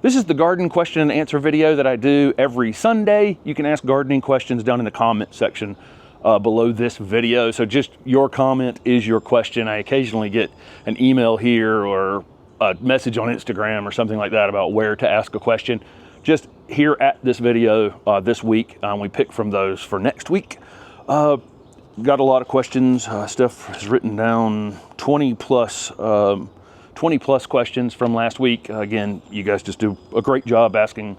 This is the garden question and answer video that I do every Sunday. You can ask gardening questions down in the comment section below this video. So just your comment is your question. I occasionally get an email here or a message on Instagram or something like that about where to ask a question. Just here at this video this week, we pick from those for next week. Got a lot of questions. Steph has written down 20 plus questions from last week. Again, you guys just do a great job asking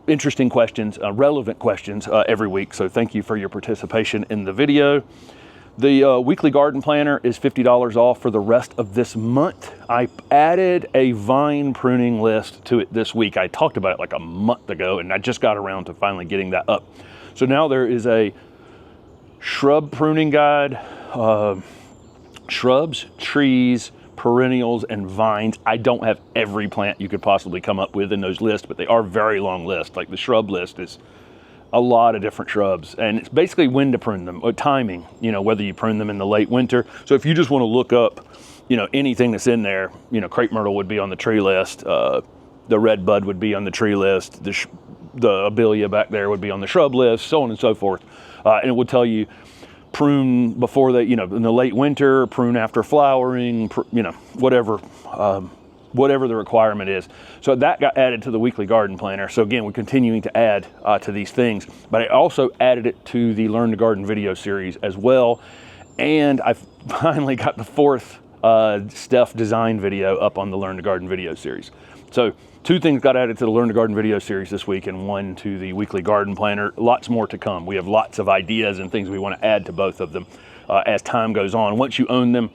interesting questions, relevant questions every week. So thank you for your participation in the video. The weekly garden planner is $50 off for the rest of this month. I added a vine pruning list to it this week. I talked about it like a month ago, and I just got around to finally getting that up. So now there is a shrub pruning guide, shrubs, trees, perennials, and vines. I don't have every plant you could possibly come up with in those lists, but they are very long lists. Like the shrub list is a lot of different shrubs, and it's basically when to prune them, or timing, you know, whether you prune them in the late winter. So if you just want to look up, you know, anything that's in there, you know, crepe myrtle would be on the tree list, the red bud would be on the tree list, the abelia back there would be on the shrub list, so on and so forth. And it would tell you prune before they, you know, in the late winter, prune after flowering, you know, whatever the requirement is. So that got added to the weekly garden planner. So again, we're continuing to add to these things, but I also added it to the Learn to Garden video series as well. And I finally got the fourth Steph design video up on the Learn to Garden video series. So 2 things got added to the Learn to Garden video series this week and 1 to the weekly garden planner. Lots more to come. We have lots of ideas and things we want to add to both of them as time goes on. Once you own them,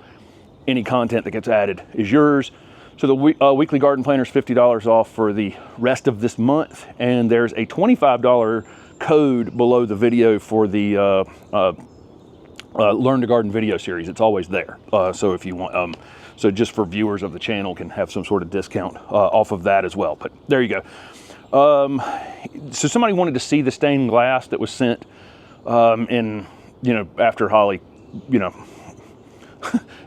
any content that gets added is yours. So the weekly garden planner is $50 off for the rest of this month, and there's a $25 code below the video for the Learn to Garden video series. It's always there. So if you want, so just for viewers of the channel can have some sort of discount off of that as well. But there you go. So somebody wanted to see the stained glass that was sent in, you know, after Holly, you know,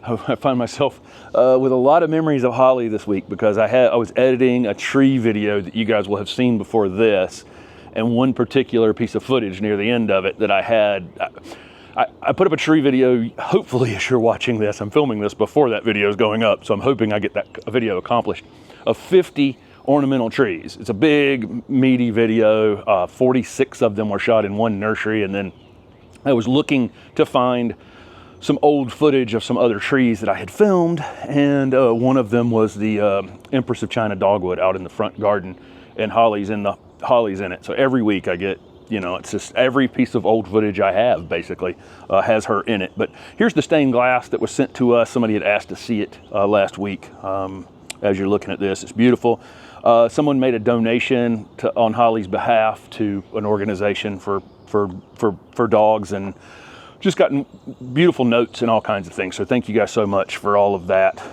I find myself with a lot of memories of Holly this week because I was editing a tree video that you guys will have seen before this, and one particular piece of footage near the end of it that I had. I put up a tree video. Hopefully, as you're watching this, I'm filming this before that video is going up, so I'm hoping I get that video accomplished, of 50 ornamental trees. It's a big, meaty video. 46 of them were shot in one nursery, and then I was looking to find some old footage of some other trees that I had filmed, and one of them was the Empress of China dogwood out in the front garden, and Holly's in it. So every week I get, you know, it's just every piece of old footage I have basically has her in it. But here's the stained glass that was sent to us. Somebody had asked to see it last week. As you're looking at this, it's beautiful. Someone made a donation on Holly's behalf to an organization for dogs, and just gotten beautiful notes and all kinds of things. So thank you guys so much for all of that.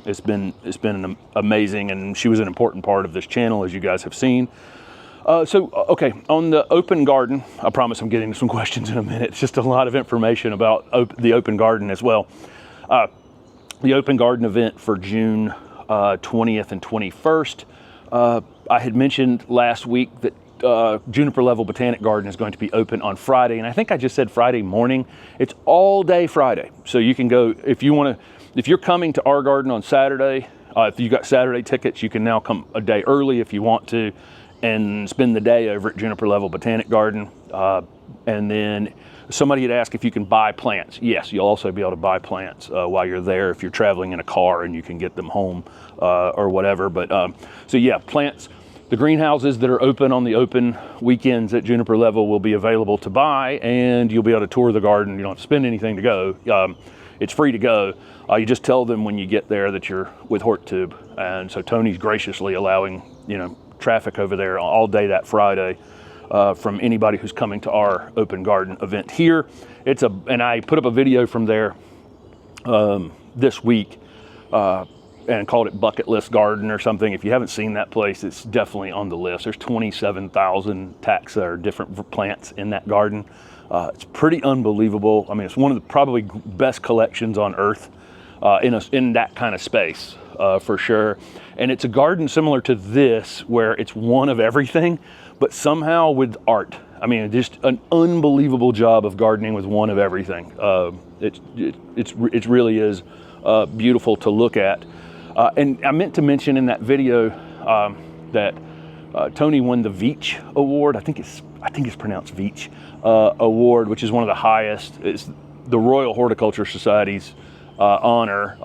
It's been amazing, and she was an important part of this channel, as you guys have seen. Okay, on the open garden, I promise I'm getting to some questions in a minute. It's just a lot of information about the open garden as well. The open garden event for June 20th and 21st. I had mentioned last week that Juniper Level Botanic Garden is going to be open on Friday, and I think I just said Friday morning. It's all day Friday, so you can go if you want to. If you're coming to our garden on Saturday, if you got Saturday tickets, you can now come a day early if you want to, and spend the day over at Juniper Level Botanic Garden. And then somebody had asked if you can buy plants. Yes, you'll also be able to buy plants while you're there if you're traveling in a car and you can get them home or whatever. But so yeah, plants. The greenhouses that are open on the open weekends at Juniper Level will be available to buy, and you'll be able to tour the garden. You don't have to spend anything to go. It's free to go. You just tell them when you get there that you're with HortTube. And so Tony's graciously allowing, you know, traffic over there all day that Friday from anybody who's coming to our open garden event here. And I put up a video from there this week and called it Bucket List Garden or something. If you haven't seen that place, it's definitely on the list. There's 27,000 taxa or different plants in that garden. It's pretty unbelievable. I mean, it's one of the probably best collections on earth in that kind of space. for sure. And it's a garden similar to this, where it's one of everything, but somehow with art. I mean, just an unbelievable job of gardening with one of everything. It really is beautiful to look at. And I meant to mention in that video that Tony won the Veitch Award. I think it's pronounced Veitch Award, which is one of the highest. It's the Royal Horticulture Society's honor.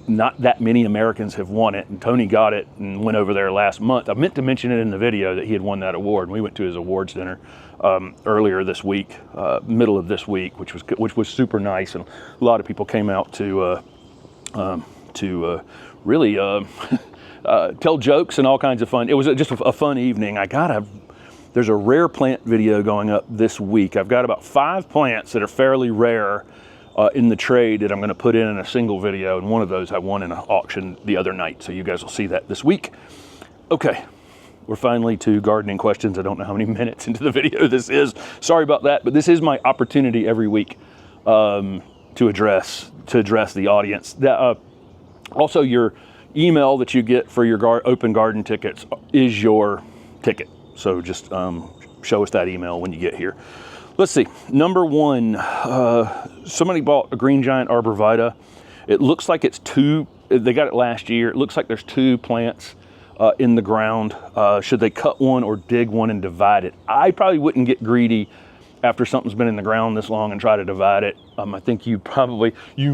Not that many Americans have won it, and Tony got it and went over there last month. I meant to mention it in the video that he had won that award, and we went to his awards dinner earlier this week, middle of this week, which was super nice, and a lot of people came out to really tell jokes and all kinds of fun. It was just a fun evening. There's a rare plant video going up this week. I've got about 5 plants that are fairly rare in the trade that I'm going to put in a single video, and one of those I won in an auction the other night, so you guys will see that this week. Okay, we're finally to gardening questions. I don't know how many minutes into the video this is. Sorry about that, but this is my opportunity every week to address the audience. Also, your email that you get for your open garden tickets is your ticket. So just show us that email when you get here. Let's see. Number 1, somebody bought a green giant arborvitae. It looks like it's 2. They got it last year. It looks like there's 2 plants in the ground. Should they cut one or dig one and divide it? I probably wouldn't get greedy after something's been in the ground this long and try to divide it. I think you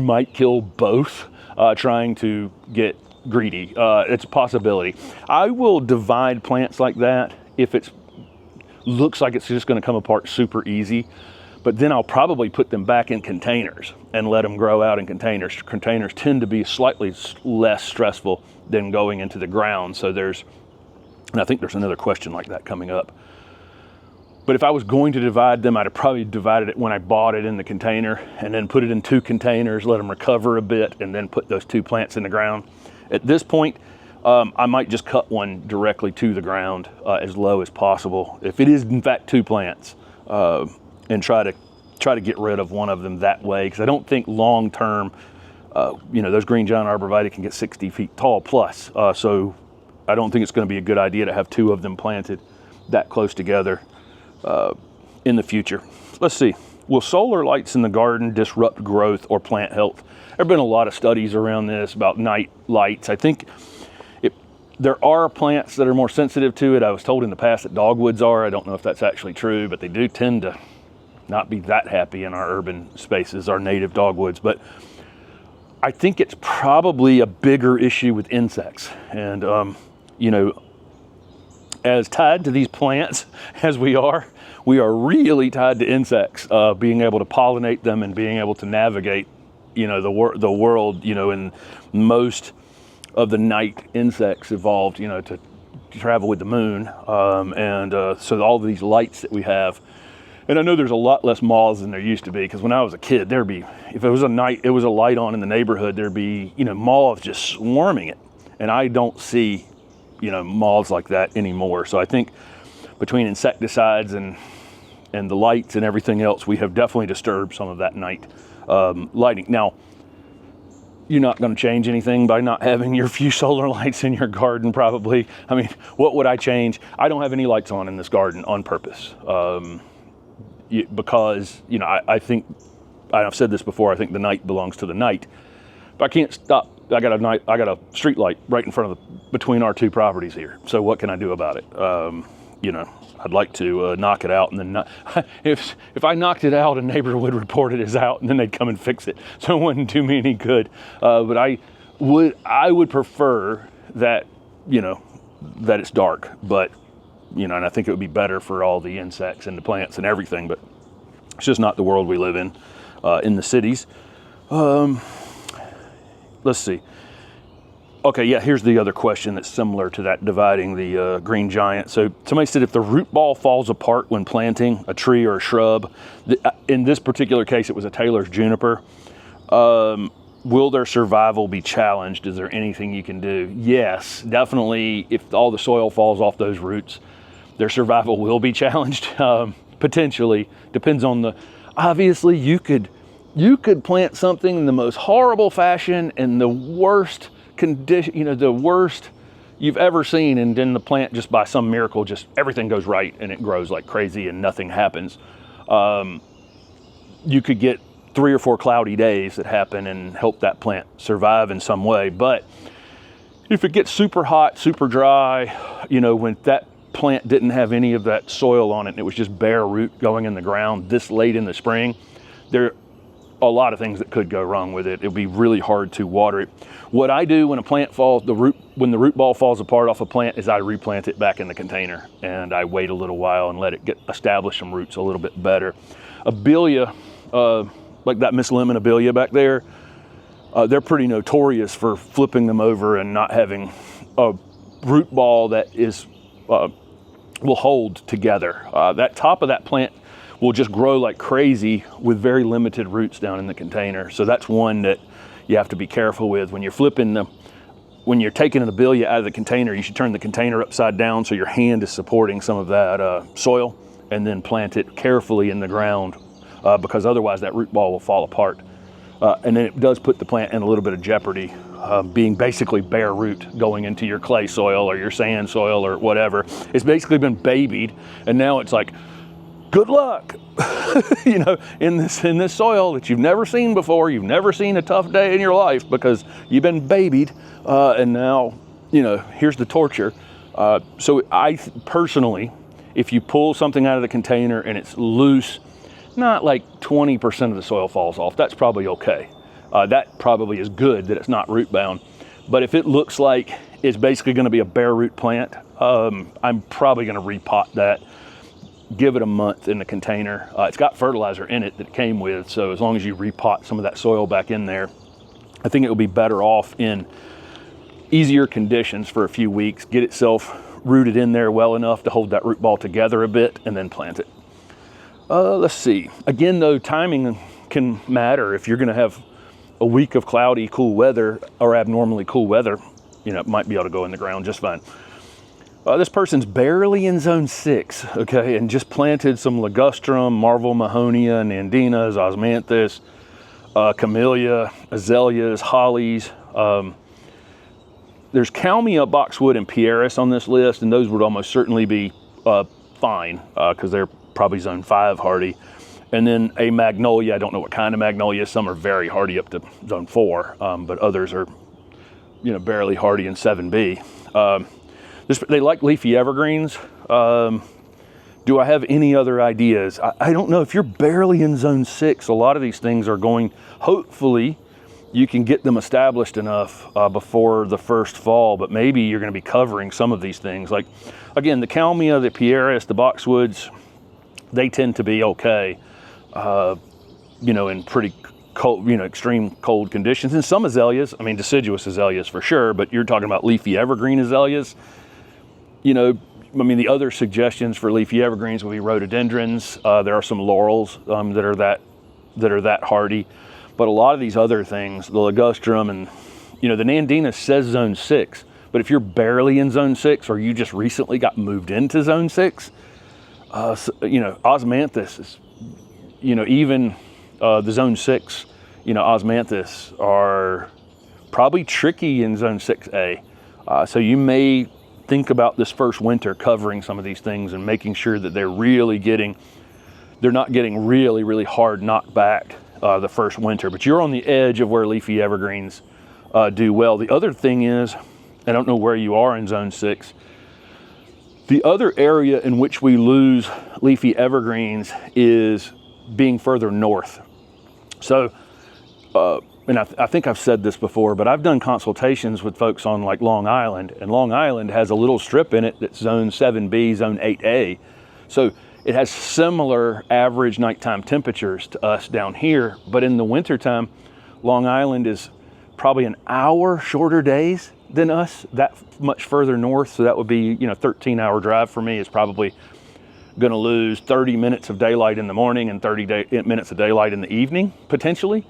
might kill both trying to get greedy. It's a possibility. I will divide plants like that if it looks like it's just going to come apart super easy, but then I'll probably put them back in containers and let them grow out in containers. Containers tend to be slightly less stressful than going into the ground. So and I think there's another question like that coming up. But if I was going to divide them, I'd have probably divided it when I bought it in the container, and then put it in 2 containers, let them recover a bit, and then put those 2 plants in the ground. At this point, I might just cut one directly to the ground as low as possible, if it is in fact 2 plants, and try to get rid of one of them that way, because I don't think long term, those green giant arborvitae can get 60 feet tall plus, so I don't think it's going to be a good idea to have 2 of them planted that close together in the future. Let's see. Will solar lights in the garden disrupt growth or plant health? There have been a lot of studies around this about night lights. I think there are plants that are more sensitive to it. I was told in the past that dogwoods are. I don't know if that's actually true, but they do tend to not be that happy in our urban spaces, our native dogwoods. But I think it's probably a bigger issue with insects. And, as tied to these plants as we are really tied to insects, being able to pollinate them and being able to navigate, the world, and most of the night insects evolved, to travel with the moon. So all of these lights that we have, and I know there's a lot less moths than there used to be, because when I was a kid, if it was a night, it was a light on in the neighborhood, there'd be, moths just swarming it. And I don't see, moths like that anymore. So I think between insecticides and the lights and everything else, we have definitely disturbed some of that night lighting. Now, you're not going to change anything by not having your few solar lights in your garden, probably. I mean, what would I change? I don't have any lights on in this garden on purpose, because I think, I've said this before, I think the night belongs to the night. But I can't stop. I got a street light right in front of between our 2 properties here. So what can I do about it? I'd like to knock it out, and then if I knocked it out, a neighbor would report it as out, and then they'd come and fix it. So it wouldn't do me any good. But I would prefer that that it's dark. But and I think it would be better for all the insects and the plants and everything. But it's just not the world we live in the cities. Let's see. Okay, yeah, here's the other question that's similar to that, dividing the green giant. So somebody said, if the root ball falls apart when planting a tree or a shrub, in this particular case, it was a Taylor's juniper, will their survival be challenged? Is there anything you can do? Yes, definitely. If all the soil falls off those roots, their survival will be challenged, potentially. Depends on obviously you could plant something in the most horrible fashion and the worst condition, you know, the worst you've ever seen, and then the plant just by some miracle, just everything goes right and it grows like crazy and nothing happens. You could get 3 or 4 cloudy days that happen and help that plant survive in some way. But if it gets super hot, super dry, you know, when that plant didn't have any of that soil on it and it was just bare root going in the ground this late in the spring, there are a lot of things that could go wrong with it. It'll be really hard to water it. What I do when a plant falls, when the root ball falls apart off a plant, is I replant it back in the container and I wait a little while and let it establish some roots a little bit better. Abelia, like that Miss Lemon Abelia back there, they're pretty notorious for flipping them over and not having a root ball that is will hold together. That top of that plant will just grow like crazy with very limited roots down in the container. So that's one that you have to be careful with when you're flipping them. When you're taking an Abelia out of the container, you should turn the container upside down so your hand is supporting some of that soil, and then plant it carefully in the ground, because otherwise that root ball will fall apart. And then it does put the plant in a little bit of jeopardy, being basically bare root going into your clay soil or your sand soil or whatever. It's basically been babied, and now it's like, good luck, you know, in this soil that you've never seen before. You've never seen a tough day in your life because you've been babied, and now, you know, here's the torture. So I personally, if you pull something out of the container and it's loose, not like 20% of the soil falls off, that's probably okay. That probably is good that it's not root bound. But if it looks like it's basically going to be a bare root plant, I'm probably going to repot that. Give it a month in the container. It's got fertilizer in it that it came with, so as long as you repot some of that soil back in there, I think it will be better off in easier conditions for a few weeks, get itself rooted in there well enough to hold that root ball together a bit, and then plant it. Let's see. Again, though, timing can matter. If you're going to have a week of cloudy, cool weather, or abnormally cool weather, you know, it might be able to go in the ground just fine. This person's barely in zone 6, okay, and just planted some ligustrum, Marvel Mahonia, Nandinas, Osmanthus, Camellia, Azaleas, Hollies. There's Kalmia, Boxwood, and Pieris on this list, and those would almost certainly be fine because they're probably zone 5 hardy. And then a magnolia, I don't know what kind of magnolia. Some are very hardy up to zone 4, but others are, you know, barely hardy in 7B. They like leafy evergreens. Do I have any other ideas? I don't know. If you're barely in zone 6, a lot of these things are going, hopefully you can get them established enough before the first fall, but maybe you're going to be covering some of these things. Like, again, the Kalmia, the Pieris, the Boxwoods, they tend to be okay, you know, in pretty cold, you know, extreme cold conditions. And some azaleas, I mean, deciduous azaleas for sure, but you're talking about leafy evergreen azaleas. You know, I mean, the other suggestions for leafy evergreens would be rhododendrons. There are some laurels that are that hardy, but a lot of these other things, the ligustrum and, you know, the Nandina says zone 6, but if you're barely in zone 6 or you just recently got moved into zone 6, you know, Osmanthus is, you know, even the zone 6, you know, Osmanthus are probably tricky in zone 6A. So you may think about this first winter covering some of these things and making sure that they're not getting really, really hard knocked back the first winter. But you're on the edge of where leafy evergreens do well. The other thing is, I don't know where you are in zone 6, the other area in which we lose leafy evergreens is being further north. So, and I think I've said this before, but I've done consultations with folks on like Long Island, and Long Island has a little strip in it that's zone 7B, zone 8A. So it has similar average nighttime temperatures to us down here, but in the wintertime, Long Island is probably an hour shorter days than us, that much further north. So that would be, you know, 13-hour drive for me is probably going to lose 30 minutes of daylight in the morning and 30 minutes of daylight in the evening, potentially.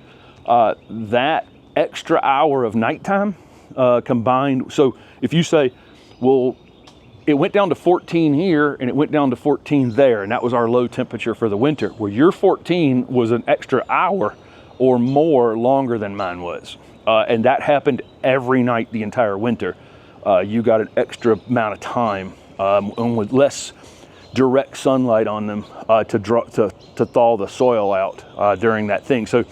That extra hour of nighttime combined. So if you say, well, it went down to 14 here and it went down to 14 there, and that was our low temperature for the winter. Well, your 14 was an extra hour or more longer than mine was. and that happened every night the entire winter. You got an extra amount of time, and with less direct sunlight on them to thaw the soil out during that thing. So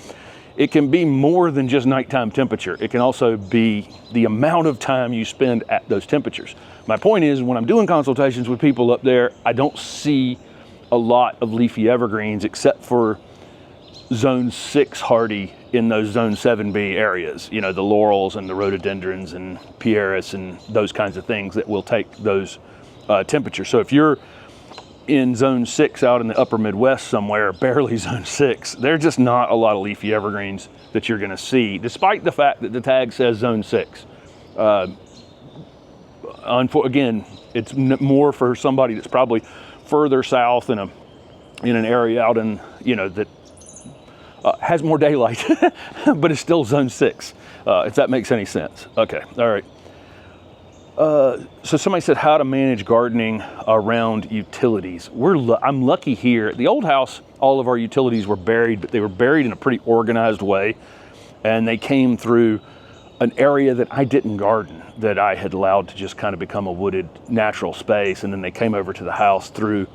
it can be more than just nighttime temperature. It can also be the amount of time you spend at those temperatures. My point is, when I'm doing consultations with people up there, I don't see a lot of leafy evergreens except for zone 6 hardy in those zone 7B areas, you know, the laurels and the rhododendrons and pieris and those kinds of things that will take those temperatures. So if you're in zone 6 out in the upper Midwest somewhere, barely zone 6, there's just not a lot of leafy evergreens that you're gonna see, despite the fact that the tag says zone 6. Again, it's more for somebody that's probably further south in an area out in, you know, that has more daylight, but it's still zone 6, if that makes any sense. Okay, all right. So somebody said how to manage gardening around utilities. I'm lucky here. At the old house, all of our utilities were buried, but they were buried in a pretty organized way, and they came through an area that I didn't garden, that I had allowed to just kind of become a wooded natural space, and then they came over to the house through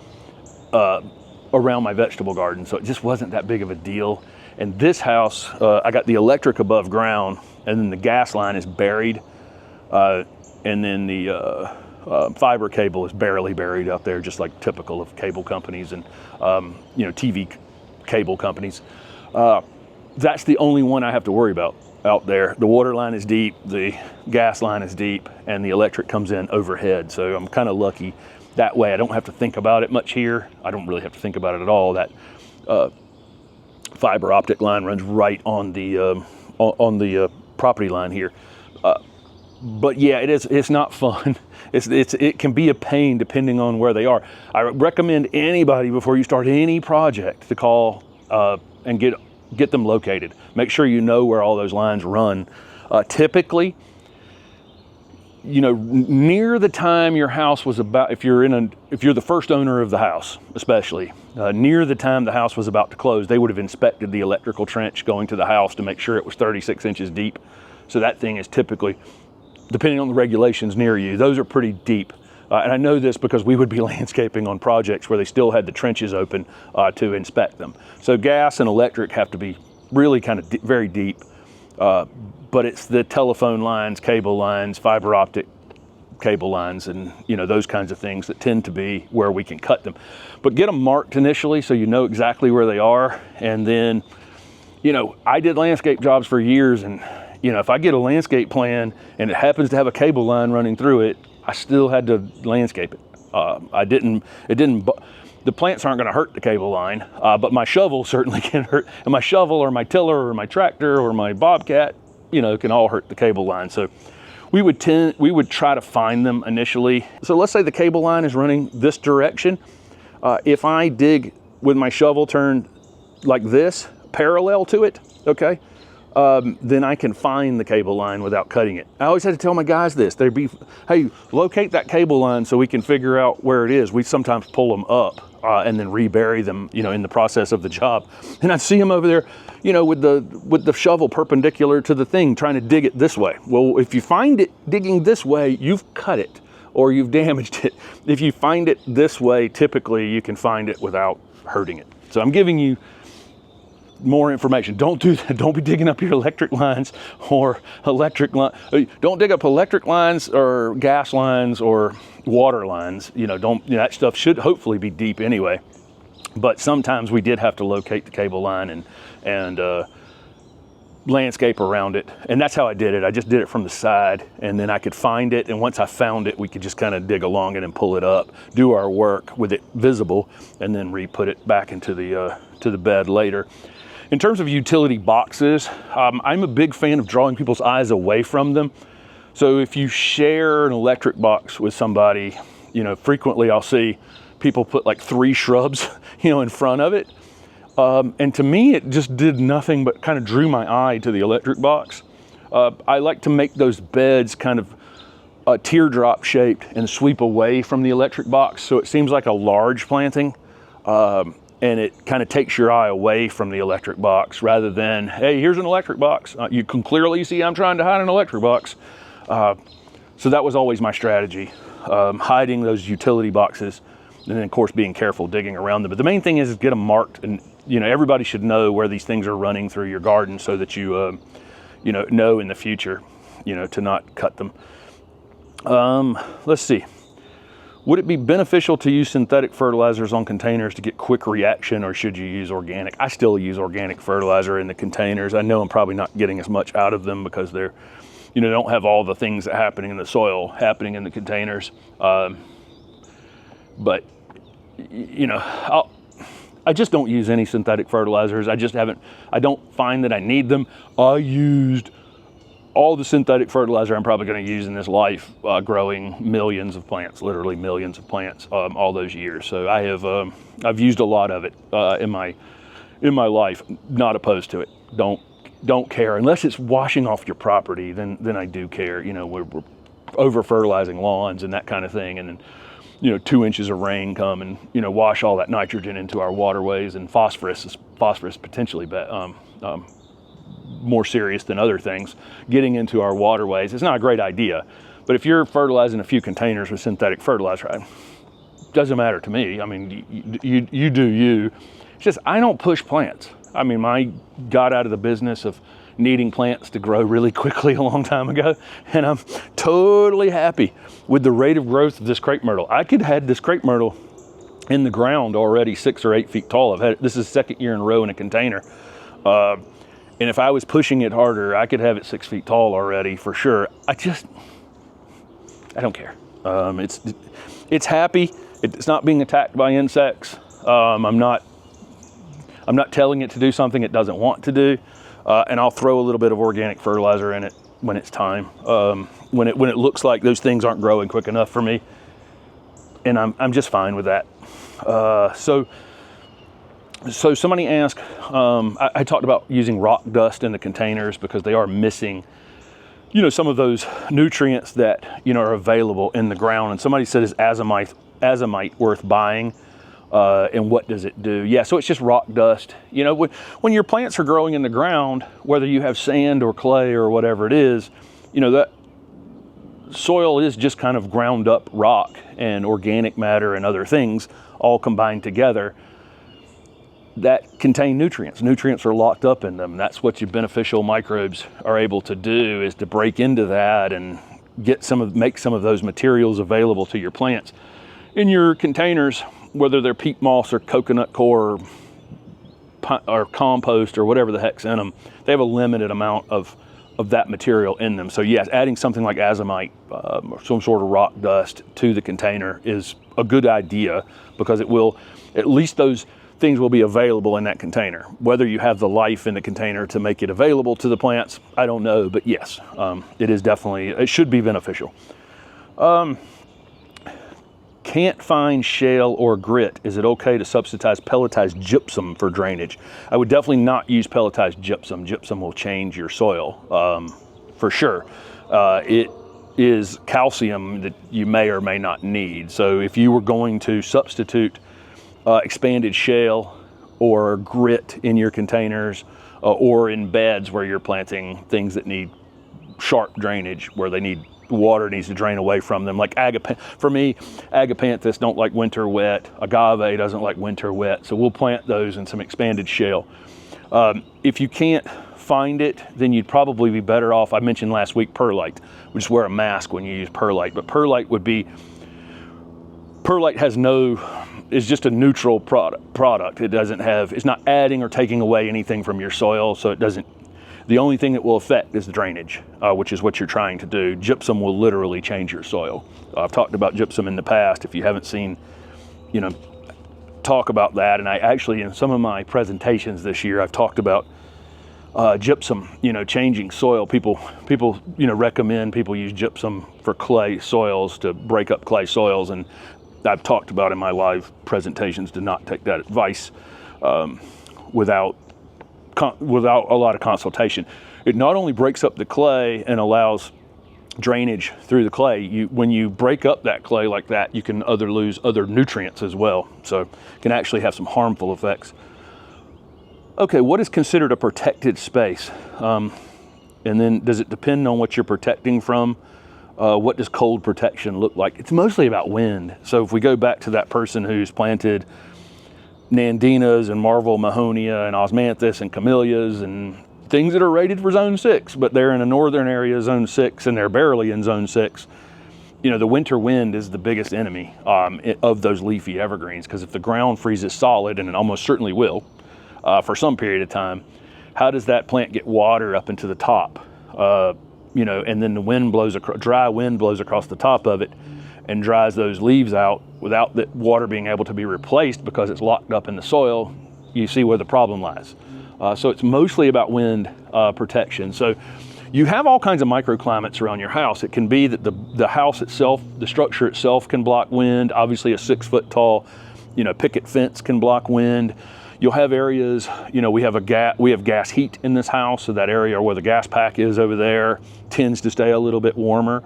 around my vegetable garden, so it just wasn't that big of a deal. And this house, I got the electric above ground, and then the gas line is buried, and then the fiber cable is barely buried out there, just like typical of cable companies and you know, TV cable companies. That's the only one I have to worry about out there. The water line is deep, the gas line is deep, and the electric comes in overhead. So I'm kind of lucky that way. I don't have to think about it much here. I don't really have to think about it at all. That fiber optic line runs right on the property line here. But yeah, it's not fun. It can be a pain depending on where they are. I recommend anybody, before you start any project, to call and get them located. Make sure you know where all those lines run. Typically, you know, near the time your house was about, if you're the first owner of the house, especially, near the time the house was about to close, they would have inspected the electrical trench going to the house to make sure it was 36 inches deep. So that thing is typically, depending on the regulations near you, those are pretty deep. And I know this because we would be landscaping on projects where they still had the trenches open to inspect them. So gas and electric have to be really kind of very deep. But it's the telephone lines, cable lines, fiber optic cable lines, and you know, those kinds of things that tend to be where we can cut them. But get them marked initially so you know exactly where they are. And then, you know, I did landscape jobs for years, and you know, if I get a landscape plan and it happens to have a cable line running through it, I still had to landscape it. The plants aren't gonna hurt the cable line, but my shovel certainly can hurt. And my shovel or my tiller or my tractor or my bobcat, you know, can all hurt the cable line. So we would try to find them initially. So let's say the cable line is running this direction. If I dig with my shovel turned like this, parallel to it, okay, then I can find the cable line without cutting it. I always had to tell my guys this. They'd be, hey, locate that cable line so we can figure out where it is. We sometimes pull them up and then rebury them, you know, in the process of the job. And I'd see them over there, you know, with the shovel perpendicular to the thing, trying to dig it this way. Well, if you find it digging this way, you've cut it or you've damaged it. If you find it this way, typically you can find it without hurting it. So I'm giving you more information. Don't do that. Don't be digging up your electric lines or don't dig up electric lines or gas lines or water lines. You know, that stuff should hopefully be deep anyway. But sometimes we did have to locate the cable line and landscape around it. And that's how I did it. I just did it from the side, and then I could find it. And once I found it, we could just kind of dig along it and pull it up, do our work with it visible, and then re-put it back into the bed later. In terms of utility boxes, I'm a big fan of drawing people's eyes away from them. So if you share an electric box with somebody, you know, frequently I'll see people put like 3 shrubs, you know, in front of it. And to me, it just did nothing but kind of drew my eye to the electric box. I like to make those beds kind of teardrop shaped and sweep away from the electric box. So it seems like a large planting. and it kind of takes your eye away from the electric box rather than, hey, here's an electric box. You can clearly see I'm trying to hide an electric box. So that was always my strategy, hiding those utility boxes, and then of course being careful digging around them. But the main thing is get them marked, and everybody should know where these things are running through your garden so that you know in the future, to not cut them. Let's see. Would it be beneficial to use synthetic fertilizers on containers to get quick reaction, or should you use organic? I still use organic fertilizer in the containers. I know I'm probably not getting as much out of them because they're, don't have all the things that are happening in the soil happening in the containers. But I just don't use any synthetic fertilizers. I don't find that I need them. I used all the synthetic fertilizer I'm probably going to use in this life, growing millions of plants, literally millions of plants, all those years. So I've used a lot of it in my life. Not opposed to it. Don't care unless it's washing off your property. Then I do care. We're over fertilizing lawns and that kind of thing, and then 2 inches of rain come and wash all that nitrogen into our waterways, and phosphorus potentially more serious than other things getting into our waterways. It's not a great idea. But if you're fertilizing a few containers with synthetic fertilizer, it doesn't matter to me. I mean, you do you. It's just I don't push plants. I mean, I got out of the business of needing plants to grow really quickly a long time ago, and I'm totally happy with the rate of growth of this crepe myrtle. I could have had this crepe myrtle in the ground already 6 or 8 feet tall. This is the second year in a row in a container. And if I was pushing it harder, I could have it 6 feet tall already for sure. I don't care. It's happy. It's not being attacked by insects. I'm not telling it to do something it doesn't want to do. And I'll throw a little bit of organic fertilizer in it when it's time. When it looks like those things aren't growing quick enough for me, and I'm just fine with that. So somebody asked, I talked about using rock dust in the containers because they are missing, some of those nutrients that, are available in the ground. And somebody said, is azomite worth buying? And what does it do? Yeah, so it's just rock dust. When your plants are growing in the ground, whether you have sand or clay or whatever it is, that soil is just kind of ground up rock and organic matter and other things all combined together that contain nutrients. Nutrients are locked up in them. That's what your beneficial microbes are able to do, is to break into that and make some of those materials available to your plants. In your containers, whether they're peat moss or coconut coir or compost or whatever the heck's in them, they have a limited amount of that material in them. So yes, adding something like azomite or some sort of rock dust to the container is a good idea, because it will, at least those things will be available in that container. Whether you have the life in the container to make it available to the plants, I don't know, but yes, it should be beneficial. Can't find shale or grit. Is it okay to subsidize pelletized gypsum for drainage? I would definitely not use pelletized gypsum. Gypsum will change your soil, for sure. It is calcium that you may or may not need. So if you were going to substitute expanded shale or grit in your containers, or in beds where you're planting things that need sharp drainage, where they need water needs to drain away from them, like for me, agapanthus don't like winter wet, agave doesn't like winter wet, so we'll plant those in some expanded shale. If you can't find it, then you'd probably be better off, I mentioned last week, perlite. Just wear a mask when you use perlite, but perlite is just a neutral product. It's not adding or taking away anything from your soil, so the only thing it will affect is the drainage, which is what you're trying to do. Gypsum will literally change your soil. I've talked about gypsum in the past. If you haven't seen, talk about that, and I actually, in some of my presentations this year, I've talked about gypsum, changing soil. People, recommend people use gypsum for clay soils to break up clay soils, and I've talked about in my live presentations to not take that advice without a lot of consultation. It not only breaks up the clay and allows drainage through the clay. When you break up that clay like that, you can lose other nutrients as well. So it can actually have some harmful effects. Okay, what is considered a protected space? And then does it depend on what you're protecting from? What does cold protection look like? It's mostly about wind. So if we go back to that person who's planted Nandinas and Marvel Mahonia and Osmanthus and Camellias and things that are rated for zone 6, but they're in a northern area, zone 6, and they're barely in zone 6. The winter wind is the biggest enemy of those leafy evergreens, because if the ground freezes solid, and it almost certainly will for some period of time, how does that plant get water up into the top? And then the wind blows, dry wind blows across the top of it and dries those leaves out without the water being able to be replaced because it's locked up in the soil. You see where the problem lies. So it's mostly about wind protection. So you have all kinds of microclimates around your house. It can be that the house itself, the structure itself can block wind. Obviously a 6-foot tall, picket fence can block wind. You'll have areas, we have gas heat in this house, so that area where the gas pack is over there tends to stay a little bit warmer.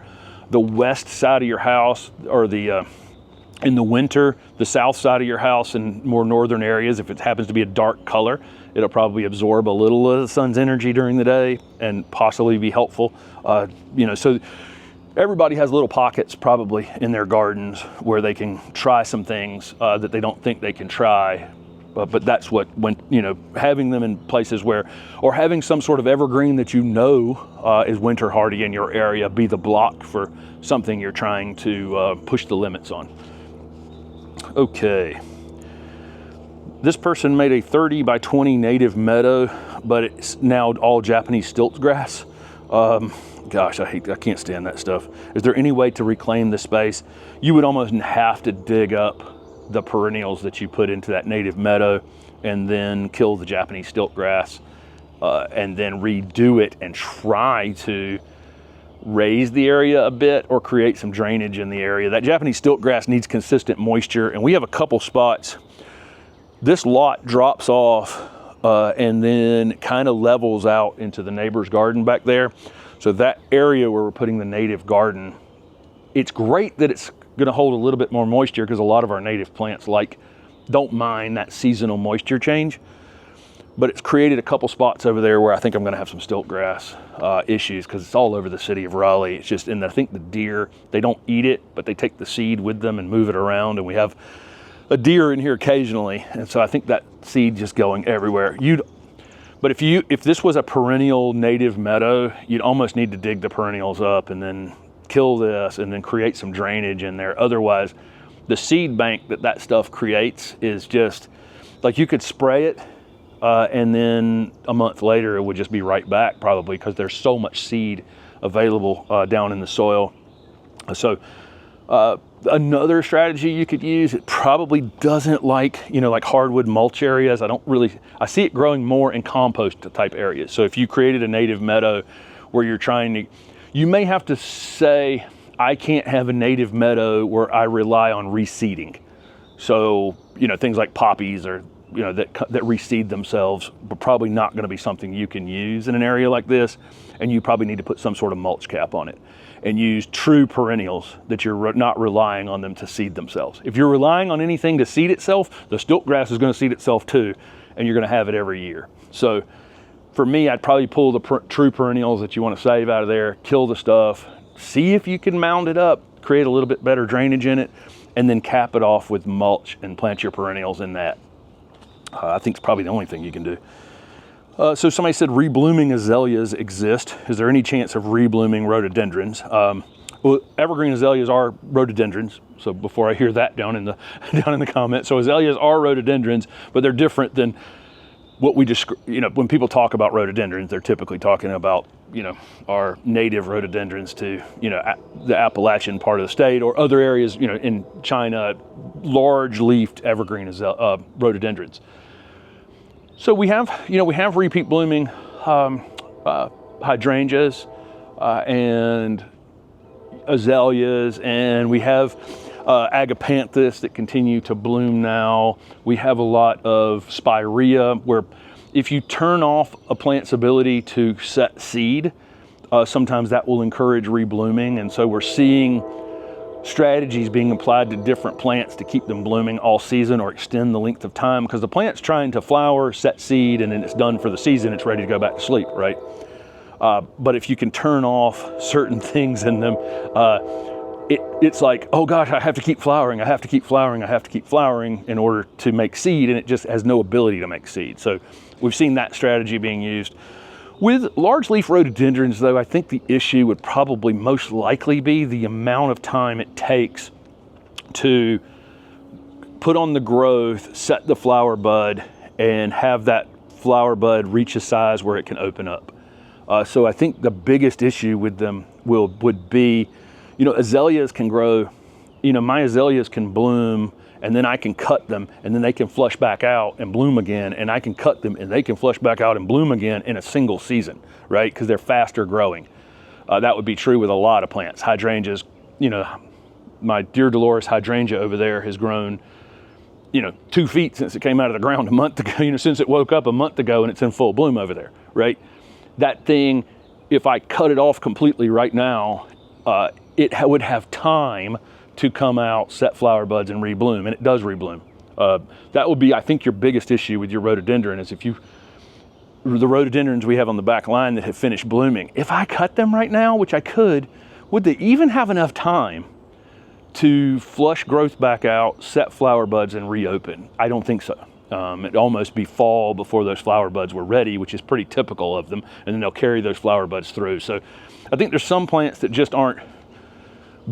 The west side of your house, or in the winter, the south side of your house in more northern areas, if it happens to be a dark color, it'll probably absorb a little of the sun's energy during the day and possibly be helpful. So everybody has little pockets probably in their gardens where they can try some things that they don't think they can try. But that's when having them in places or having some sort of evergreen that is winter hardy in your area be the block for something you're trying to push the limits on. Okay. This person made a 30 by 20 native meadow, but it's now all Japanese stilt grass. Gosh, I can't stand that stuff. Is there any way to reclaim the space? You would almost have to dig up the perennials that you put into that native meadow and then kill the Japanese stilt grass and then redo it and try to raise the area a bit or create some drainage in the area. That Japanese stilt grass needs consistent moisture, and we have a couple spots. This lot drops off and then kind of levels out into the neighbor's garden back there. So that area where we're putting the native garden, it's great that it's going to hold a little bit more moisture, because a lot of our native plants don't mind that seasonal moisture change. But it's created a couple spots over there where I think I'm going to have some stilt grass issues, because it's all over the city of Raleigh. It's just, and I think the deer, they don't eat it, but they take the seed with them and move it around, and we have a deer in here occasionally, and so I think that seed just going everywhere. But if this was a perennial native meadow, you'd almost need to dig the perennials up and then kill this and then create some drainage in there. Otherwise, the seed bank that stuff creates is just like, you could spray it and then a month later it would just be right back, probably, because there's so much seed available down in the soil. So another strategy you could use, it probably doesn't like hardwood mulch areas. I see it growing more in compost type areas. So if you created a native meadow where you may have to say, I can't have a native meadow where I rely on reseeding. So, things like poppies or, that reseed themselves, but probably not going to be something you can use in an area like this. And you probably need to put some sort of mulch cap on it and use true perennials that you're not relying on them to seed themselves. If you're relying on anything to seed itself, the stilt grass is going to seed itself too, and you're going to have it every year. So for me, I'd probably pull the true perennials that you want to save out of there, kill the stuff, see if you can mound it up, create a little bit better drainage in it, and then cap it off with mulch and plant your perennials in that. I think it's probably the only thing you can do. So somebody said reblooming azaleas exist. Is there any chance of reblooming rhododendrons? Well, evergreen azaleas are rhododendrons. So before I hear that down in the comments, so azaleas are rhododendrons, but they're different than what we describe. When people talk about rhododendrons, they're typically talking about our native rhododendrons to the Appalachian part of the state, or other areas in China, large leafed evergreen rhododendrons. So we have repeat blooming hydrangeas and azaleas, and we have agapanthus that continue to bloom now. We have a lot of spirea, where if you turn off a plant's ability to set seed, sometimes that will encourage reblooming. And so we're seeing strategies being applied to different plants to keep them blooming all season or extend the length of time, because the plant's trying to flower, set seed, and then it's done for the season, it's ready to go back to sleep, right? But if you can turn off certain things in them, it's like, oh gosh, I have to keep flowering, I have to keep flowering, I have to keep flowering in order to make seed, and it just has no ability to make seed. So we've seen that strategy being used. With large leaf rhododendrons, though, I think the issue would probably most likely be the amount of time it takes to put on the growth, set the flower bud, and have that flower bud reach a size where it can open up. So I think the biggest issue with them would be, azaleas can grow, my azaleas can bloom, and then I can cut them, and then they can flush back out and bloom again, and I can cut them and they can flush back out and bloom again in a single season, right? Because they're faster growing. That would be true with a lot of plants. Hydrangeas, my dear Dolores hydrangea over there has grown, 2 feet since it came out of the ground a month ago, since it woke up a month ago, and it's in full bloom over there, right? That thing, if I cut it off completely right now, it would have time to come out, set flower buds, and rebloom, and it does rebloom. That would be, I think, your biggest issue with your rhododendron is the rhododendrons we have on the back line that have finished blooming, if I cut them right now, which I could, would they even have enough time to flush growth back out, set flower buds, and reopen? I don't think so. It'd almost be fall before those flower buds were ready, which is pretty typical of them, and then they'll carry those flower buds through. So I think there's some plants that just aren't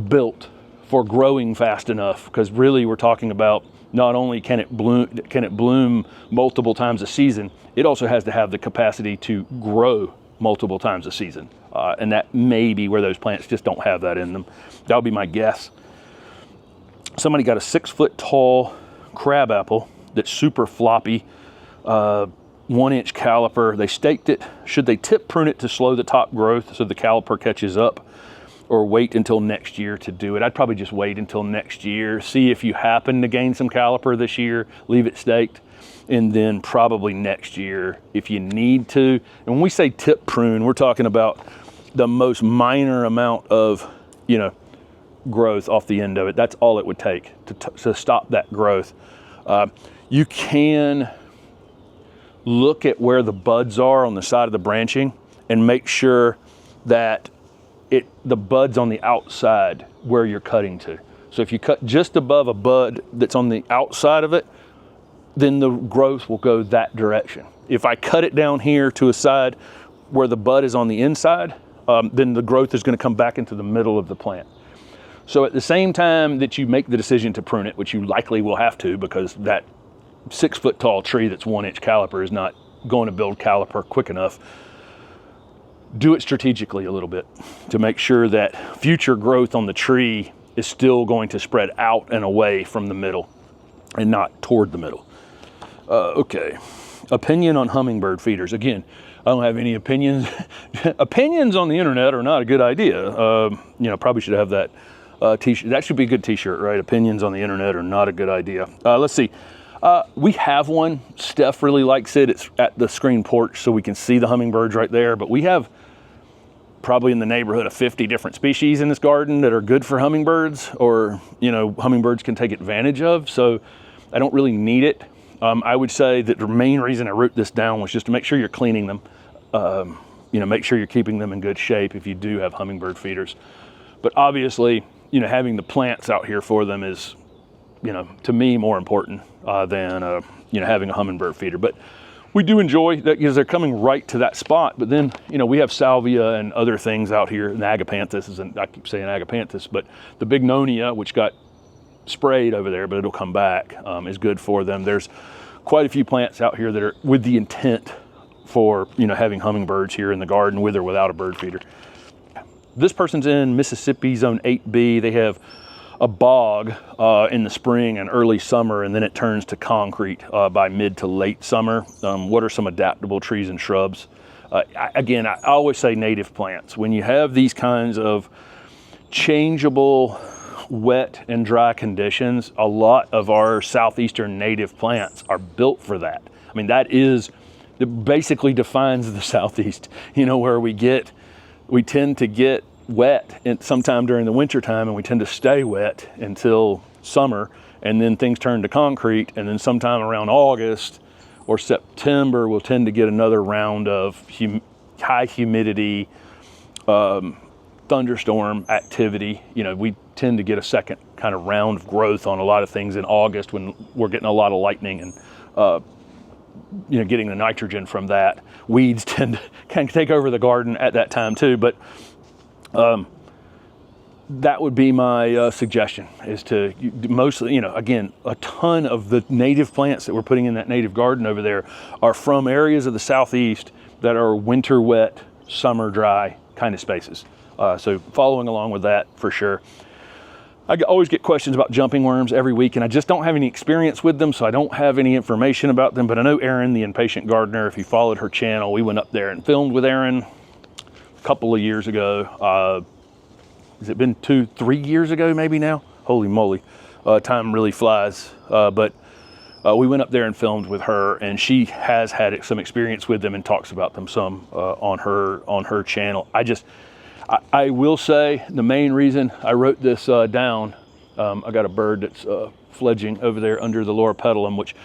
built for growing fast enough, because really we're talking about not only can it bloom multiple times a season, it also has to have the capacity to grow multiple times a season. And that may be where those plants just don't have that in them. That would be my guess. Somebody got a 6-foot tall crabapple that's super floppy, 1-inch caliper. They staked it. Should they tip prune it to slow the top growth so the caliper catches up, or wait until next year to do it? I'd probably just wait until next year, see if you happen to gain some caliper this year, leave it staked, and then probably next year if you need to. And when we say tip prune, we're talking about the most minor amount of, growth off the end of it. That's all it would take to stop that growth. You can look at where the buds are on the side of the branching and make sure that the bud's on the outside where you're cutting to. So if you cut just above a bud that's on the outside of it, then the growth will go that direction. If I cut it down here to a side where the bud is on the inside, then the growth is going to come back into the middle of the plant. So at the same time that you make the decision to prune it, which you likely will have to, because that 6-foot tall tree that's 1-inch caliper is not going to build caliper quick enough, do it strategically a little bit to make sure that future growth on the tree is still going to spread out and away from the middle and not toward the middle. Okay, opinion on hummingbird feeders. Again, I don't have any opinions. Opinions on the internet are not a good idea. Probably should have that t-shirt. That should be a good t-shirt, right? Opinions on the internet are not a good idea. Let's see. We have one. Steph really likes it. It's at the screen porch so we can see the hummingbirds right there, but we have probably in the neighborhood of 50 different species in this garden that are good for hummingbirds, or hummingbirds can take advantage of. So I don't really need it. I would say that the main reason I wrote this down was just to make sure you're cleaning them. Make sure you're keeping them in good shape if you do have hummingbird feeders. But obviously, having the plants out here for them is, to me, more important than having a hummingbird feeder. But we do enjoy that because they're coming right to that spot. But then, we have salvia and other things out here, and agapanthus, I keep saying agapanthus, but the bignonia, which got sprayed over there, but it'll come back, is good for them. There's quite a few plants out here that are with the intent for, having hummingbirds here in the garden with or without a bird feeder. This person's in Mississippi, Zone 8B. They have a bog in the spring and early summer, and then it turns to concrete by mid to late summer. What are some adaptable trees and shrubs? Again, I always say native plants. When you have these kinds of changeable wet and dry conditions, a lot of our southeastern native plants are built for that. That basically defines the Southeast, where we get we tend to get wet sometime during the winter time, and we tend to stay wet until summer, and then things turn to concrete, and then sometime around August or September we'll tend to get another round of high humidity, thunderstorm activity. You know, we tend to get a second kind of round of growth on a lot of things in August when we're getting a lot of lightning and you know, getting the nitrogen from that. Weeds tend to kind of take over the garden at that time too, but that would be my suggestion, is to mostly, you know, again, a ton of the native plants that we're putting in that native garden over there are from areas of the southeast that are winter wet, summer dry kind of spaces. So following along with that for sure. I always get questions about jumping worms every week, and I just don't have any experience with them, so I don't have any information about them. But I know Erin, the Impatient Gardener, if you followed her channel, we went up there and filmed with Erin a couple of years ago. Has it been 2-3 years ago maybe now? Holy moly, time really flies. But we went up there and filmed with her, and she has had some experience with them and talks about them some on her channel. I will say the main reason I wrote this down, I got a bird that's fledging over there under the loropetalum, which,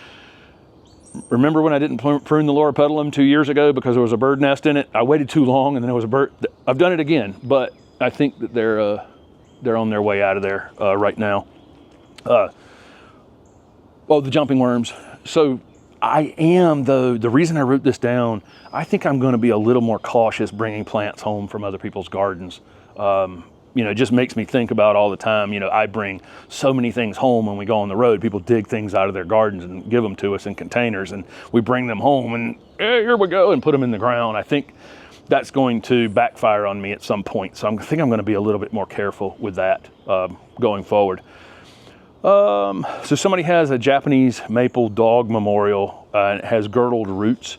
remember when I didn't prune the loropetalum 2 years ago because there was a bird nest in it? I waited too long and then there was a bird. I've done it again, but I think that they're on their way out of there right now. Well, the jumping worms. So I am, though, the reason I wrote this down, I think I'm going to be a little more cautious bringing plants home from other people's gardens. You know, it just makes me think about all the time, you know, I bring so many things home when we go on the road. People dig things out of their gardens and give them to us in containers, and we bring them home and here we go and put them in the ground. I think that's going to backfire on me at some point. So I think I'm going to be a little bit more careful with that going forward. So somebody has a Japanese maple dog memorial, and it has girdled roots.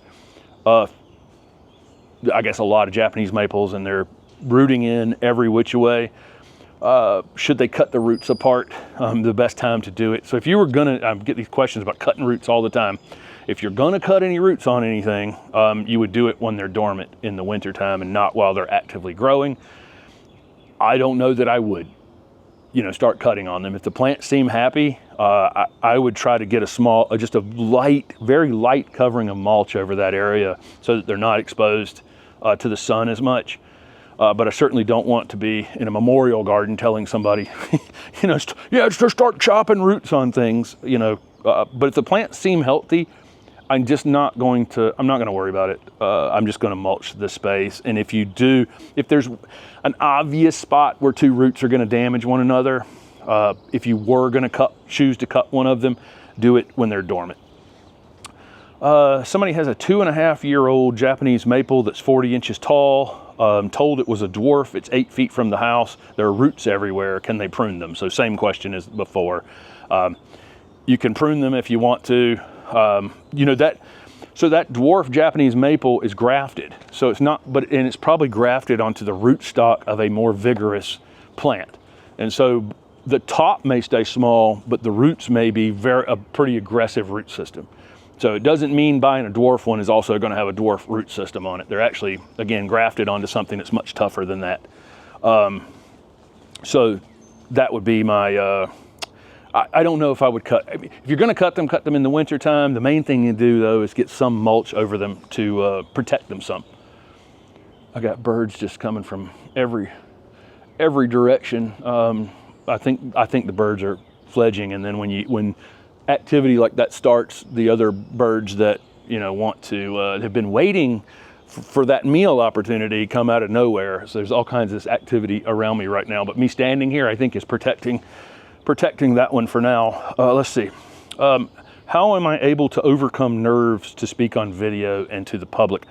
I guess a lot of Japanese maples, and they're rooting in every which way. Should they cut the roots apart? The best time to do it. So if you were gonna, I get these questions about cutting roots all the time. If you're gonna cut any roots on anything, you would do it when they're dormant in the winter time and not while they're actively growing. I don't know that I would, you know, start cutting on them. If the plants seem happy, I would try to get a small, just a light, very light covering of mulch over that area so that they're not exposed to the sun as much. But I certainly don't want to be in a memorial garden telling somebody, you know, just start chopping roots on things, you know. But if the plants seem healthy, I'm not going to worry about it. I'm just going to mulch the space. And if you do, if there's an obvious spot where two roots are going to damage one another, if you were going to choose to cut one of them, do it when they're dormant. Somebody has a 2.5-year-old Japanese maple that's 40 inches tall. Told it was a dwarf. It's 8 feet from the house. There are roots everywhere. Can they prune them? So same question as before. You can prune them if you want to. You know, so that dwarf Japanese maple is grafted. So it's not, and it's probably grafted onto the rootstock of a more vigorous plant. And so the top may stay small, but the roots may be a pretty aggressive root system. So it doesn't mean buying a dwarf one is also going to have a dwarf root system on it. They're actually, again, grafted onto something that's much tougher than that. So that would be my, I don't know if I would cut. I mean, if you're going to cut them in the winter time. The main thing you do, though, is get some mulch over them to protect them some. I got birds just coming from every direction. I think the birds are fledging, and then when activity like that starts, the other birds that, you know, want to have been waiting for that meal opportunity come out of nowhere. So there's all kinds of activity around me right now, but me standing here, I think, is protecting that one for now. Let's see. How am I able to overcome nerves to speak on video and to the public?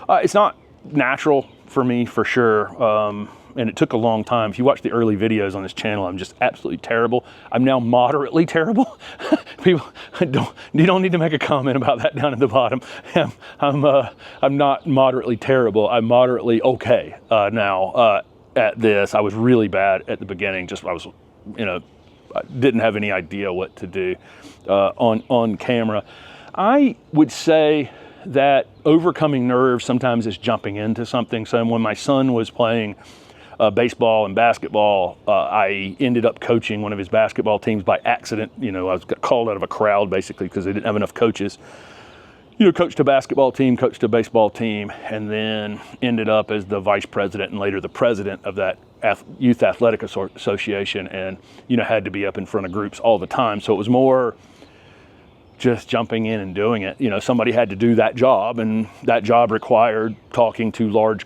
It's not natural for me, for sure. And it took a long time. If you watch the early videos on this channel, I'm just absolutely terrible. I'm now moderately terrible. People, you don't need to make a comment about that down at the bottom. I'm not moderately terrible. I'm moderately okay now at this. I was really bad at the beginning. I didn't have any idea what to do on camera. I would say that overcoming nerves sometimes is jumping into something. So when my son was playing baseball and basketball, I ended up coaching one of his basketball teams by accident. I was called out of a crowd basically because they didn't have enough coaches. Coached a basketball team, coached a baseball team, and then ended up as the vice president and later the president of that Youth Athletic Association, and had to be up in front of groups all the time. So it was more just jumping in and doing it. Somebody had to do that job, and that job required talking to large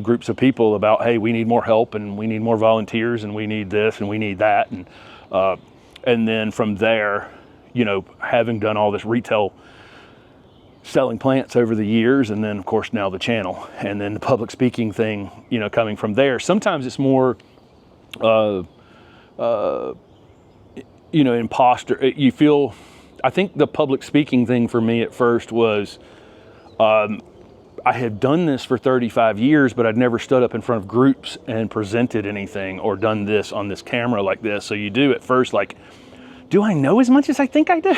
groups of people about, hey, we need more help, and we need more volunteers, and we need this and we need that, and then from there, having done all this retail selling plants over the years, and then of course now the channel, and then the public speaking thing, coming from there. Sometimes it's more imposter. You feel, I think the public speaking thing for me at first was, I had done this for 35 years, but I'd never stood up in front of groups and presented anything or done this on this camera like this. So you do at first like, do I know as much as I think I do?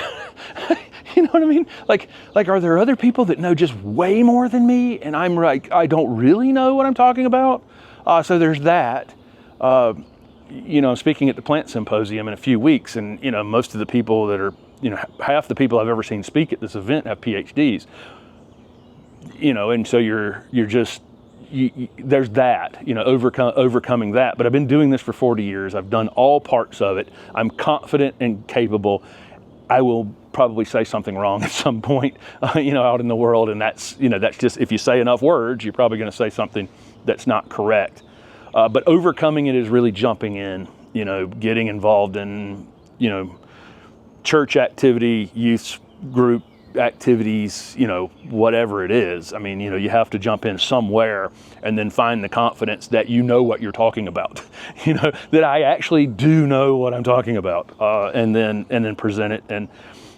You know what I mean? Like, are there other people that know just way more than me? And I'm like, I don't really know what I'm talking about. So there's that. I'm speaking at the plant symposium in a few weeks, and, most of the people that are, half the people I've ever seen speak at this event have PhDs, and so you're just, there's that, overcoming that. But I've been doing this for 40 years. I've done all parts of it. I'm confident and capable. I will probably say something wrong at some point, out in the world. And that's just, if you say enough words, you're probably going to say something that's not correct. But overcoming it is really jumping in, getting involved in, church activity, youth group activities, whatever it is. I mean, you have to jump in somewhere and then find the confidence that what you're talking about, that I actually do know what I'm talking about, and then present it. And,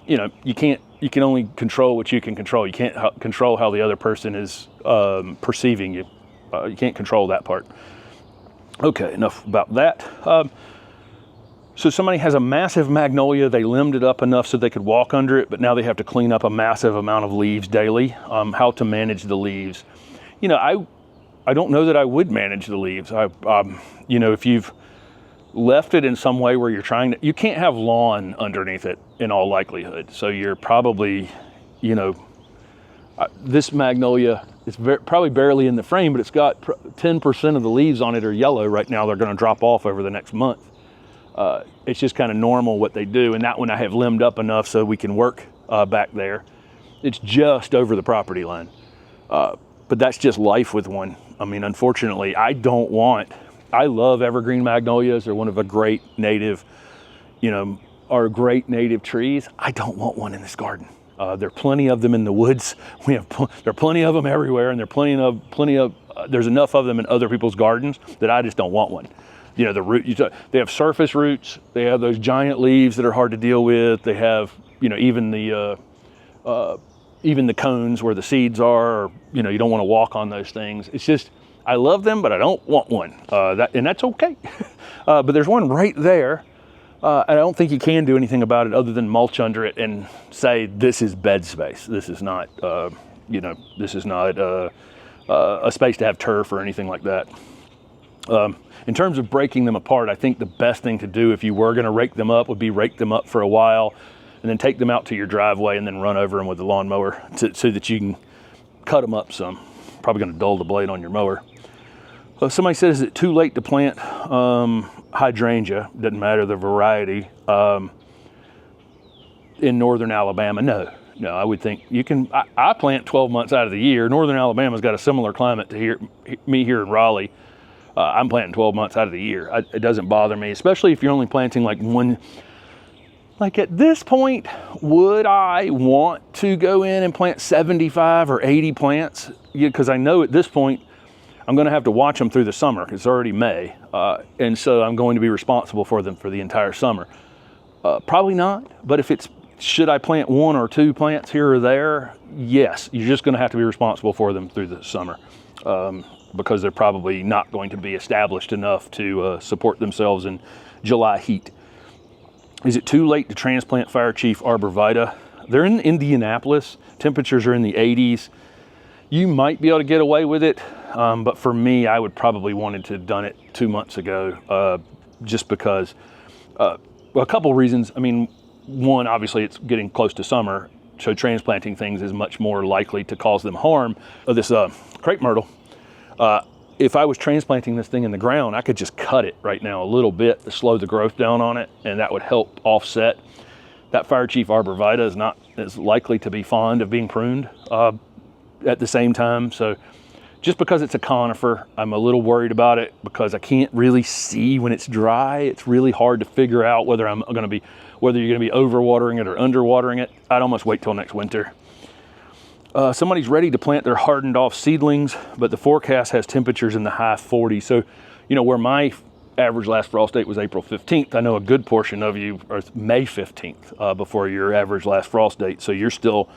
you can only control what you can control. You can't control how the other person is perceiving you. You can't control that part. Okay, enough about that. So somebody has a massive magnolia, they limbed it up enough so they could walk under it, but now they have to clean up a massive amount of leaves daily. How to manage the leaves. I don't know that I would manage the leaves. If you've left it in some way where you can't have lawn underneath it in all likelihood. So you're probably, this magnolia is probably barely in the frame, but it's got 10% of the leaves on it are yellow right now. They're going to drop off over the next month. It's just kind of normal what they do. And that one I have limbed up enough so we can work back there. It's just over the property line. But that's just life with one. I mean, unfortunately, I love evergreen magnolias. They're one of a great native, are great native trees. I don't want one in this garden. There are plenty of them in the woods. There are plenty of them everywhere, and there's enough of them in other people's gardens that I just don't want one. They have surface roots. They have those giant leaves that are hard to deal with. They have, even the cones where the seeds are. Or, you don't want to walk on those things. It's just, I love them, but I don't want one. And that's okay. But there's one right there. And I don't think you can do anything about it other than mulch under it and say, this is bed space. This is not, a space to have turf or anything like that. In terms of breaking them apart, I think the best thing to do if you were going to rake them up would be rake them up for a while and then take them out to your driveway and then run over them with the lawnmower so that you can cut them up some. Probably going to dull the blade on your mower. Somebody says, is it too late to plant hydrangea? Doesn't matter the variety. In northern Alabama, no, I would think you can. I plant 12 months out of the year. Northern Alabama's got a similar climate to me here in Raleigh. I'm planting 12 months out of the year. It doesn't bother me, especially if you're only planting like one. Like at this point, would I want to go in and plant 75 or 80 plants? Because I know at this point, I'm going to have to watch them through the summer. It's already May. And so I'm going to be responsible for them for the entire summer. Probably not. But should I plant one or two plants here or there? Yes, you're just going to have to be responsible for them through the summer. Because they're probably not going to be established enough to support themselves in July heat. Is it too late to transplant Fire Chief arborvitae? They're in Indianapolis. Temperatures are in the 80s. You might be able to get away with it, but for me, I would probably wanted to have done it 2 months ago, just because, well, a couple reasons. I mean, one, obviously it's getting close to summer, so transplanting things is much more likely to cause them harm. This crepe myrtle, if I was transplanting this thing in the ground, I could just cut it right now a little bit to slow the growth down on it, and that would help offset. That Fire Chief arborvitae is not as likely to be fond of being pruned at the same time. So just because it's a conifer, I'm a little worried about it because I can't really see when it's dry. It's really hard to figure out whether you're going to be overwatering it or underwatering it. I'd almost wait till next winter. Somebody's ready to plant their hardened off seedlings, but the forecast has temperatures in the high 40s. So, you know, where my average last frost date was April 15th, I know a good portion of you are May 15th before your average last frost date. So you're still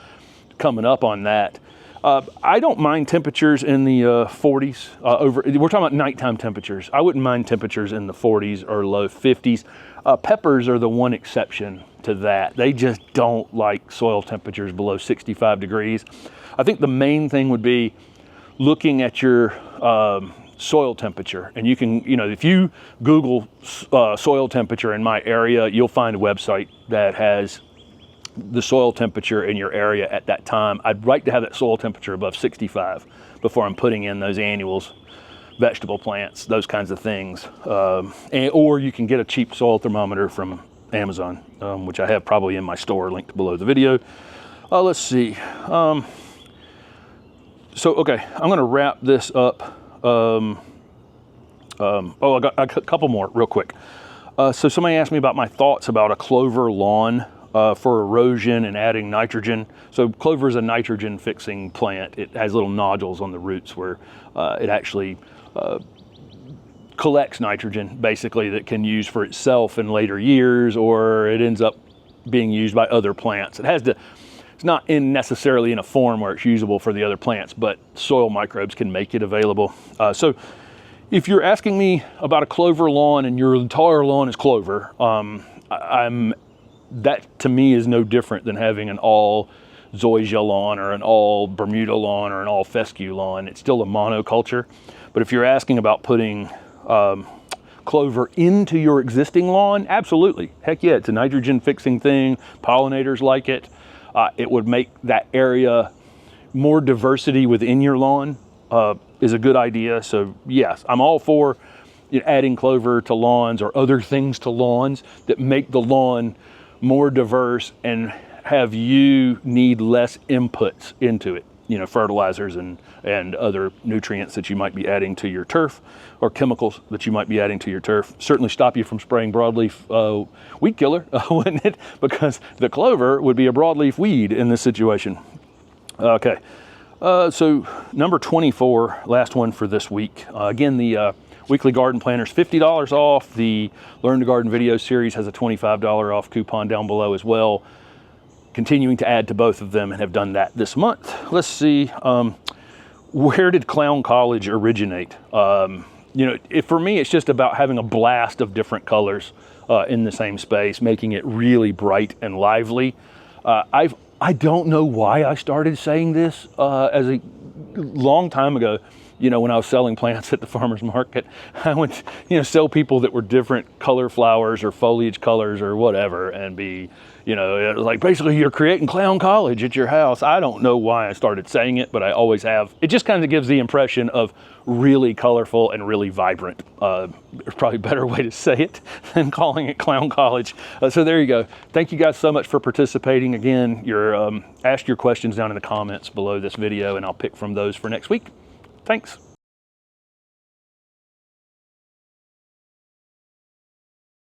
coming up on that. I don't mind temperatures in the 40s. We're talking about nighttime temperatures. I wouldn't mind temperatures in the 40s or low 50s. Peppers are the one exception to that. They just don't like soil temperatures below 65 degrees. I think the main thing would be looking at your soil temperature. And you can, you know, if you Google soil temperature in my area, you'll find a website that has the soil temperature in your area at that time. I'd like to have that soil temperature above 65 before I'm putting in those annuals, vegetable plants, those kinds of things. Or you can get a cheap soil thermometer from Amazon, which I have probably in my store linked below the video. Let's see. Okay, I'm going to wrap this up. I got a couple more real quick. So somebody asked me about my thoughts about a clover lawn for erosion and adding nitrogen. So clover is a nitrogen fixing plant. It has little nodules on the roots where it actually collects nitrogen, basically, that can use for itself in later years, or it ends up being used by other plants. It's not necessarily in a form where it's usable for the other plants, but soil microbes can make it available. So if you're asking me about a clover lawn and your entire lawn is clover, that to me is no different than having an all zoysia lawn or an all Bermuda lawn or an all fescue lawn. It's still a monoculture. But if you're asking about putting clover into your existing lawn, absolutely. Heck yeah, it's a nitrogen fixing thing. Pollinators like it. It would make that area more diversity within your lawn is a good idea. So yes, I'm all for adding clover to lawns or other things to lawns that make the lawn more diverse and have you need less inputs into it, fertilizers and other nutrients that you might be adding to your turf or chemicals that you might be adding to your turf. Certainly stop you from spraying broadleaf weed killer, wouldn't it? Because the clover would be a broadleaf weed in this situation. Okay, so number 24, last one for this week. Again, the Weekly Garden Planner's $50 off. The Learn to Garden video series has a $25 off coupon down below as well. Continuing to add to both of them and have done that this month. Let's see, where did Clown College originate? For me, it's just about having a blast of different colors in the same space, making it really bright and lively. I don't know why I started saying this as a long time ago. When I was selling plants at the farmer's market, I would, sell people that were different color flowers or foliage colors or whatever, and be, it was like, basically you're creating Clown College at your house. I don't know why I started saying it, but I always have. It just kind of gives the impression of really colorful and really vibrant. There's probably a better way to say it than calling it Clown College. So there you go. Thank you guys so much for participating. Again, ask your questions down in the comments below this video, and I'll pick from those for next week. Thanks.